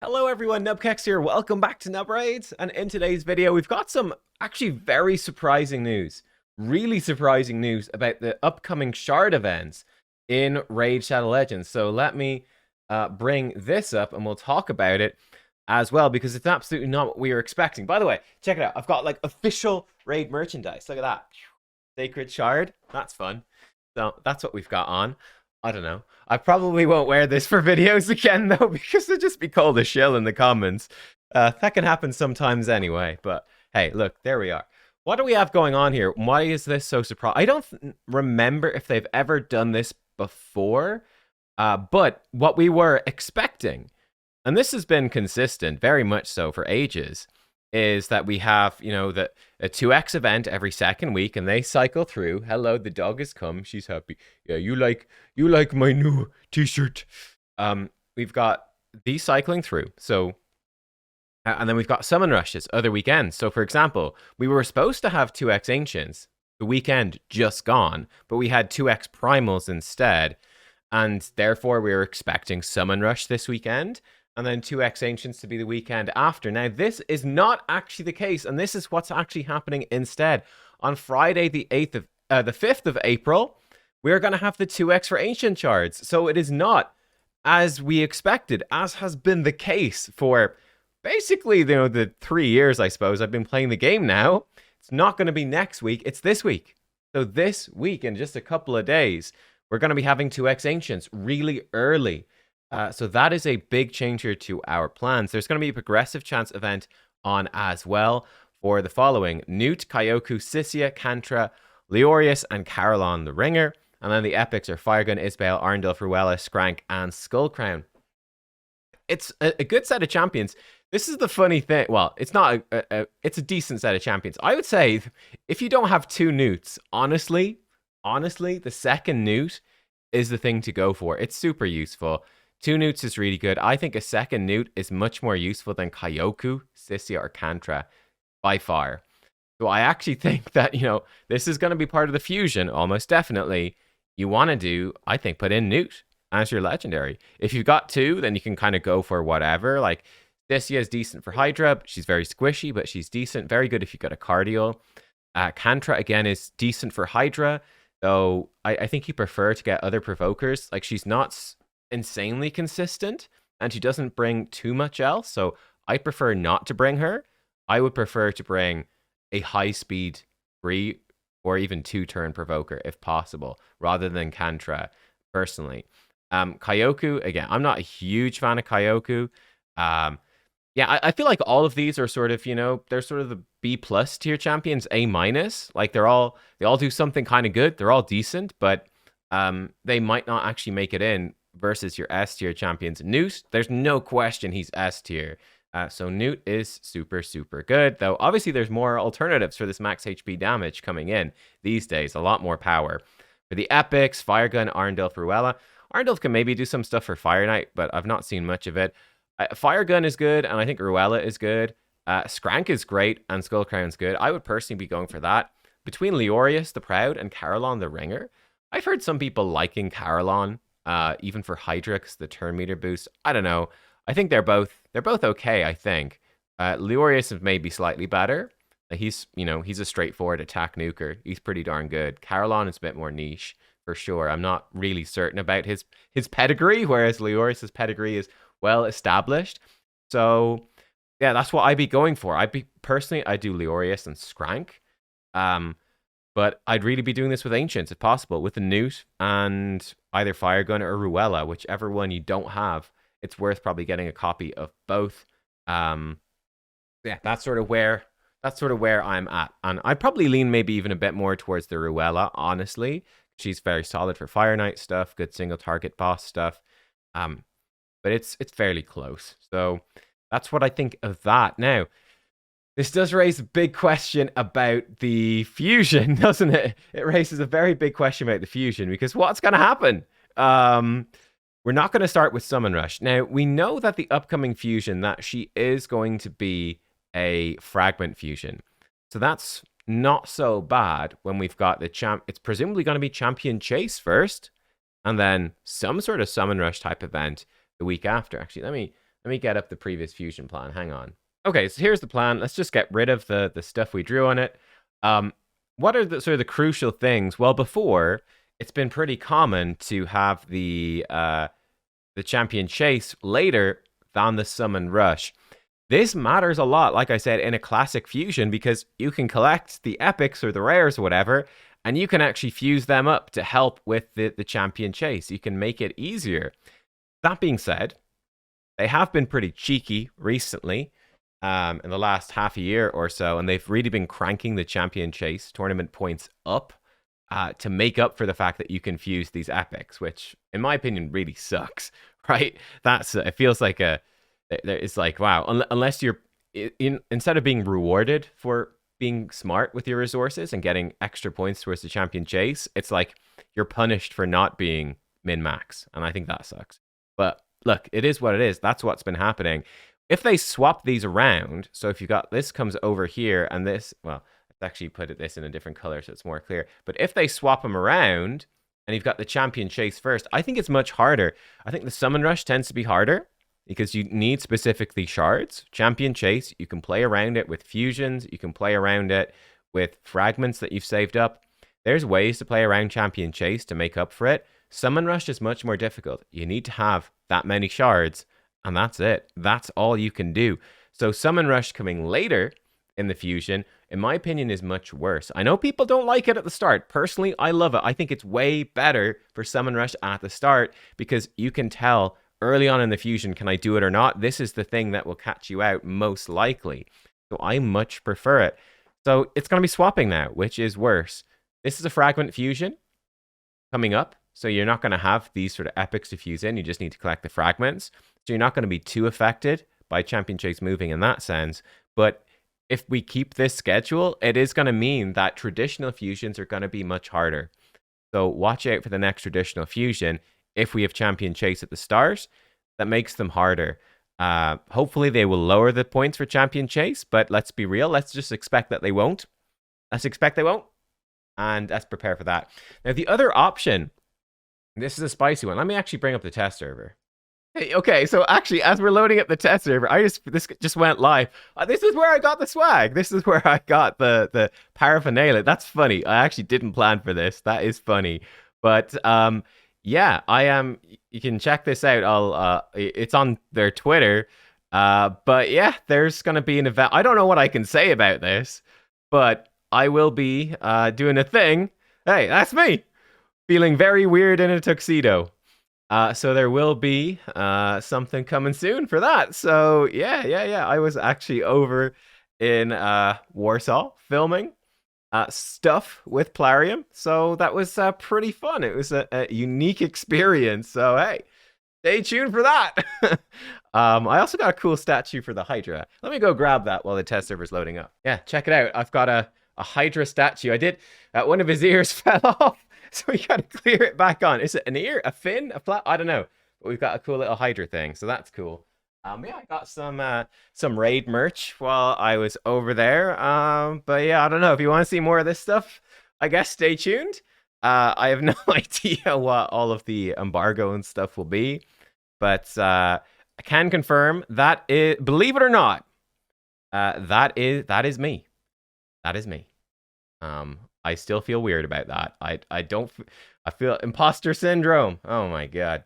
Hello everyone, nubkeks here. Welcome back to Nub Raids. And in today's video, we've got some actually very surprising news. Really surprising news about the upcoming shard events in Raid Shadow Legends. So let me bring this up and we'll talk about it as well because it's absolutely not what we were expecting. By the way, check it out. I've got like official Raid merchandise. Look at that. Sacred Shard. That's fun. So that's what we've got on. I don't know. I probably won't wear this for videos again, though, because they'll just be called a shill in the comments. That can happen sometimes anyway. But hey, look, there we are. What do we have going on here? Why is this so surprising? I don't remember if they've ever done this before, but what we were expecting, and this has been consistent, very much so for ages, is that we have, a 2x event every second week, and they cycle through. Hello, the dog has come. She's happy. Yeah, you like my new t-shirt. We've got these cycling through. So, and then we've got summon rushes other weekends. So, for example, we were supposed to have 2x ancients. The weekend just gone, but we had 2x primals instead, and therefore we were expecting summon rush this weekend, and then 2x Ancients to be the weekend after. Now, this is not actually the case, and this is what's actually happening instead. On Friday, the 5th of April, we're going to have the 2x for Ancient Shards. So it is not as we expected, as has been the case for basically, the 3 years, I suppose, I've been playing the game now. It's not going to be next week, it's this week. So this week, in just a couple of days, we're going to be having 2x Ancients really early. So that is a big changer to our plans. There's going to be a progressive chance event on as well for the following: Newt, Kyoku, Sissia, Kantra, Leorius, and Carolon the Ringer. And then the epics are Firegun, Isbale, Arndulf, Ruella, Skrank, and Skullcrown. It's a good set of champions. This is the funny thing. Well, it's not it's a decent set of champions. I would say if you don't have two Newts, honestly, the second Newt is the thing to go for. It's super useful. 2 Newts is really good. I think a second Newt is much more useful than Kyoku, Sissia, or Kantra by far. So I actually think that, this is going to be part of the fusion, almost definitely. You want to do, I think, put in Newt as your legendary. If you've got 2, then you can kind of go for whatever. Like, Sissia is decent for Hydra. She's very squishy, but she's decent. Very good if you got a cardio. Kantra, again, is decent for Hydra, though I think you prefer to get other provokers. Like, she's not insanely consistent, and she doesn't bring too much else, so I prefer not to bring her. I would prefer to bring a high-speed 3 or even 2-turn provoker, if possible, rather than Kantra, personally. Kyoku, again, I'm not a huge fan of Kyoku. Yeah, I feel like all of these are sort of, they're sort of the B+ tier champions, A-. Like, they all do something kind of good. They're all decent, but they might not actually make it in versus your S tier champions. Newt, there's no question he's S tier. So Newt is super, super good. Though obviously there's more alternatives for this max HP damage coming in these days. A lot more power. For the epics, Firegun, Arndulf, Ruella. Arndulf can maybe do some stuff for Fire Knight, but I've not seen much of it. Firegun is good, and I think Ruella is good. Skrank is great, and Skullcrown's good. I would personally be going for that. Between Leorius the Proud and Carolon the Ringer, I've heard some people liking Carolon. Even for Hydra, the turn meter boost. I don't know. I think they're both okay, I think. Leorius is maybe slightly better. He's a straightforward attack nuker. He's pretty darn good. Carolon is a bit more niche, for sure. I'm not really certain about his pedigree, whereas Leorius's pedigree is well established. So, yeah, that's what I'd be going for. I'd do Leorius and Skrank. But I'd really be doing this with Ancients, if possible, with the Newt and either Firegun or Ruella, whichever one you don't have. It's worth probably getting a copy of both. Yeah, that's sort of where I'm at, and I'd probably lean maybe even a bit more towards the Ruella. Honestly, she's very solid for Fire Knight stuff, good single target boss stuff. But it's fairly close. So that's what I think of that. Now, this does raise a big question about the fusion, doesn't it? It raises a very big question about the fusion, because what's going to happen? We're not going to start with Summon Rush. Now, we know that the upcoming fusion, that she is going to be a fragment fusion. So that's not so bad when we've got the it's presumably going to be Champion Chase first, and then some sort of Summon Rush type event the week after. Actually, let me Let me get up the previous fusion plan. Hang on. Okay, so here's the plan. Let's just get rid of the stuff we drew on it. What are the sort of the crucial things? Well, before, it's been pretty common to have the champion chase later than the summon rush. This matters a lot, like I said, in a classic fusion, because you can collect the epics or the rares or whatever, and you can actually fuse them up to help with the champion chase. You can make it easier. That being said, they have been pretty cheeky recently, in the last half a year or so, and they've really been cranking the champion chase tournament points up to make up for the fact that you can fuse these epics, which, in my opinion, really sucks, right? It feels like it's like, wow, unless you're, instead of being rewarded for being smart with your resources and getting extra points towards the champion chase, it's like you're punished for not being min-max, and I think that sucks. But look, it is what it is. That's what's been happening. If they swap these around, so if you got this comes over here and this, well, let's actually put this in a different color so it's more clear. But if they swap them around and you've got the champion chase first, I think it's much harder. I think the summon rush tends to be harder because you need specifically shards. Champion chase, you can play around it with fusions. You can play around it with fragments that you've saved up. There's ways to play around champion chase to make up for it. Summon rush is much more difficult. You need to have that many shards, and that's it. That's all you can do. So summon rush coming later in the fusion, in my opinion, is much worse. I know people don't like it at the start. Personally, I love it. I think it's way better for summon rush at the start because you can tell early on in the fusion, can I do it or not? This is the thing that will catch you out most likely. So I much prefer it. So it's going to be swapping now, which is worse. This is a fragment fusion coming up. So you're not going to have these sort of epics to fuse in. You just need to collect the fragments. So you're not going to be too affected by champion chase moving in that sense. But if we keep this schedule, it is going to mean that traditional fusions are going to be much harder. So watch out for the next traditional fusion. If we have champion chase at the start, that makes them harder. Hopefully they will lower the points for champion chase, but let's be real. Let's just expect that they won't. Let's expect they won't. And let's prepare for that. Now, the other option, this is a spicy one. Let me actually bring up the test server. Hey, okay, so actually, as we're loading up the test server, this just went live. This is where I got the swag. This is where I got the paraphernalia. That's funny. I actually didn't plan for this. That is funny. But yeah, I am. You can check this out. It's on their Twitter. But yeah, there's gonna be an event. I don't know what I can say about this, but I will be doing a thing. Hey, that's me. Feeling very weird in a tuxedo. So there will be something coming soon for that. So yeah. I was actually over in Warsaw filming stuff with Plarium. So that was pretty fun. It was a unique experience. So hey, stay tuned for that. I also got a cool statue for the Hydra. Let me go grab that while the test server's loading up. Yeah, check it out. I've got a Hydra statue. I did. One of his ears fell off. So we got to clear it back on. Is it an ear, a fin, a flap? I don't know. But we've got a cool little Hydra thing, so that's cool. Yeah, I got some raid merch while I was over there. But yeah, I don't know if you want to see more of this stuff. I guess stay tuned. I have no idea what all of the embargo and stuff will be, but I can confirm that is, believe it or not, that is me. That is me. I still feel weird about that. I feel imposter syndrome. Oh my God.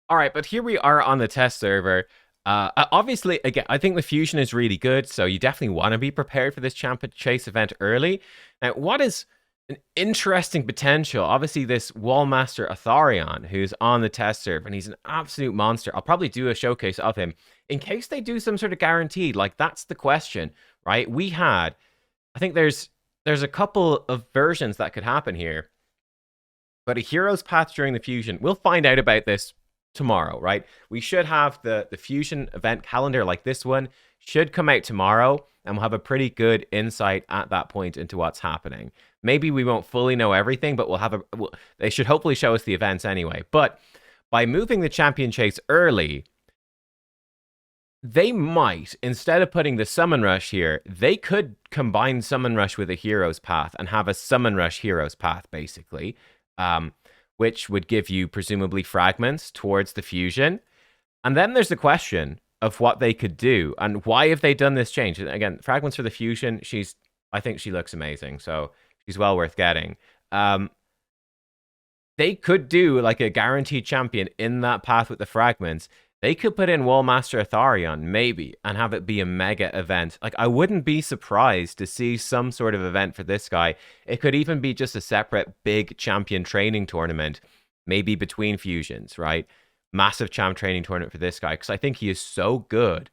All right, but here we are on the test server. Obviously, again, I think the fusion is really good, so you definitely want to be prepared for this champion chase event early. Now, what is an interesting potential? Obviously, this Wallmaster Atharion, who's on the test server, and he's an absolute monster. I'll probably do a showcase of him in case they do some sort of guaranteed. Like, that's the question, right? I think there's a couple of versions that could happen here, but a hero's path during the fusion, we'll find out about this tomorrow, right? We should have the fusion event calendar like this one should come out tomorrow, and we'll have a pretty good insight at that point into what's happening. Maybe we won't fully know everything, but they should hopefully show us the events anyway. But by moving the champion chase early, they might, instead of putting the summon rush here, they could combine summon rush with a hero's path and have a summon rush hero's path, basically, which would give you presumably fragments towards the fusion. And then there's the question of what they could do. And why have they done this change? And again, fragments for the fusion. I think she looks amazing. So she's well worth getting. They could do like a guaranteed champion in that path with the fragments. They could put in Wallmaster Atharion, maybe, and have it be a mega event. Like, I wouldn't be surprised to see some sort of event for this guy. It could even be just a separate big champion training tournament, maybe between fusions, right? Massive champ training tournament for this guy, because I think he is so good.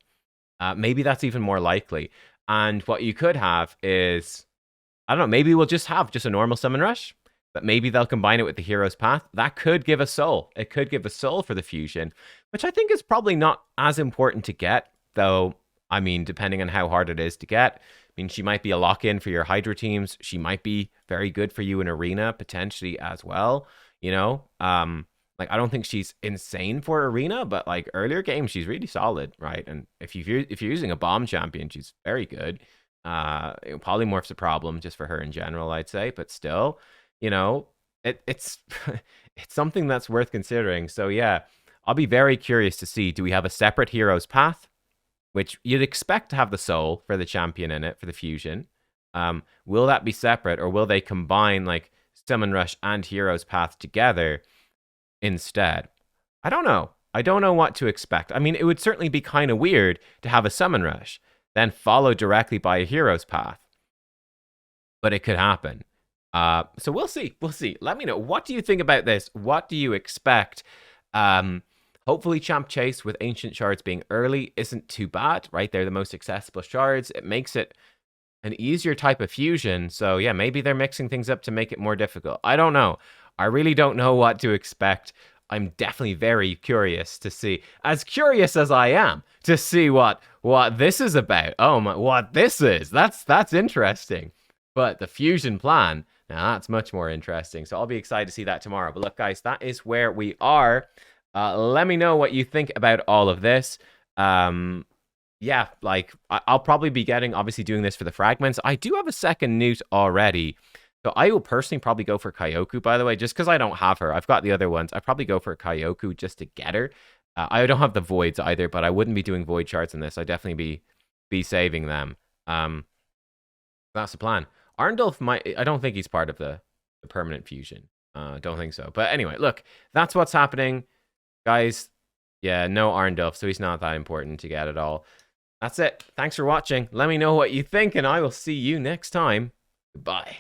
Maybe that's even more likely. And what you could have is, I don't know, maybe we'll just have just a normal summon rush. But maybe they'll combine it with the hero's path. That could give a soul. It could give a soul for the fusion, which I think is probably not as important to get, though. I mean, depending on how hard it is to get. I mean, she might be a lock-in for your Hydra teams. She might be very good for you in Arena, potentially as well. You know, like, I don't think she's insane for Arena, but like earlier games, she's really solid, right? And if you're using a bomb champion, she's very good. Polymorph's a problem just for her in general, I'd say, but still. You know, it's it's something that's worth considering. So yeah, I'll be very curious to see, do we have a separate hero's path, which you'd expect to have the soul for the champion in it for the fusion? Will that be separate, or will they combine like summon rush and hero's path together instead? I don't know. I don't know what to expect. I mean, it would certainly be kind of weird to have a summon rush, then followed directly by a hero's path. But it could happen. So we'll see. We'll see. Let me know. What do you think about this? What do you expect? Hopefully Champ Chase with Ancient Shards being early isn't too bad, right? They're the most accessible shards. It makes it an easier type of fusion. So yeah, maybe they're mixing things up to make it more difficult. I don't know. I really don't know what to expect. I'm definitely very curious to see, as curious as I am, to see what this is about. Oh my, what this is. That's interesting. But the fusion plan, now that's much more interesting. So I'll be excited to see that tomorrow. But look, guys, that is where we are. Let me know what you think about all of this. Yeah, like, I'll probably be obviously doing this for the fragments. I do have a second newt already. So I will personally probably go for Kyoku, by the way, just because I don't have her. I've got the other ones. I probably go for Kyoku just to get her. I don't have the voids either, but I wouldn't be doing void charts in this. I'd definitely be saving them. That's the plan. Arndulf I don't think he's part of the permanent fusion. Don't think so. But anyway, look, that's what's happening. Guys, yeah, no Arndulf, so he's not that important to get at all. That's it. Thanks for watching. Let me know what you think, and I will see you next time. Goodbye.